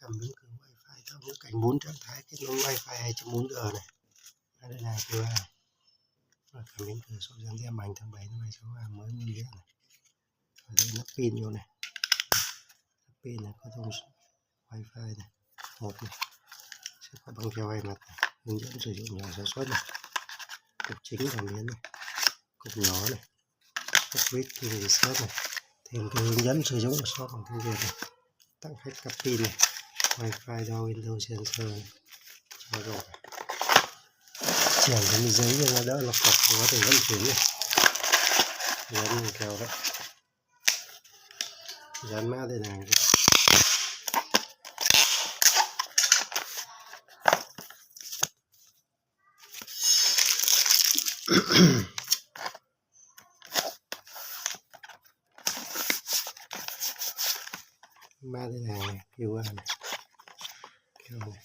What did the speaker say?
cảm biến cường wifi theo ngữ cảnh 4 trạng thái kết nối wifi 2.4G này. Đây là QR này. Cảm biến cửa sổ dán tem ảnh tháng 7 năm 2006 hàng mới nguyên liệu này. Ở đây lắp pin vô này. Lắp pin này có thông wifi này. Hộp này. Sẽ có băng keo hai mặt này. Hướng dẫn sử dụng nhà sản xuất này. Cục chính cảm biến này. Cục nhỏ này. Cục vít tiếng reset này. Thêm cái hướng dẫn sử dụng shop bằng tiếng Việt này. Tặng khách cặp pin này. Wifi đo Windows sensor này. Cho rồi. Chèn cái miếng giấy cho nó đỡ lọc cọc có thể vận chuyển này. Dán keo đấy. Dán mã đây này. Mã đây này, QR này. Keo này.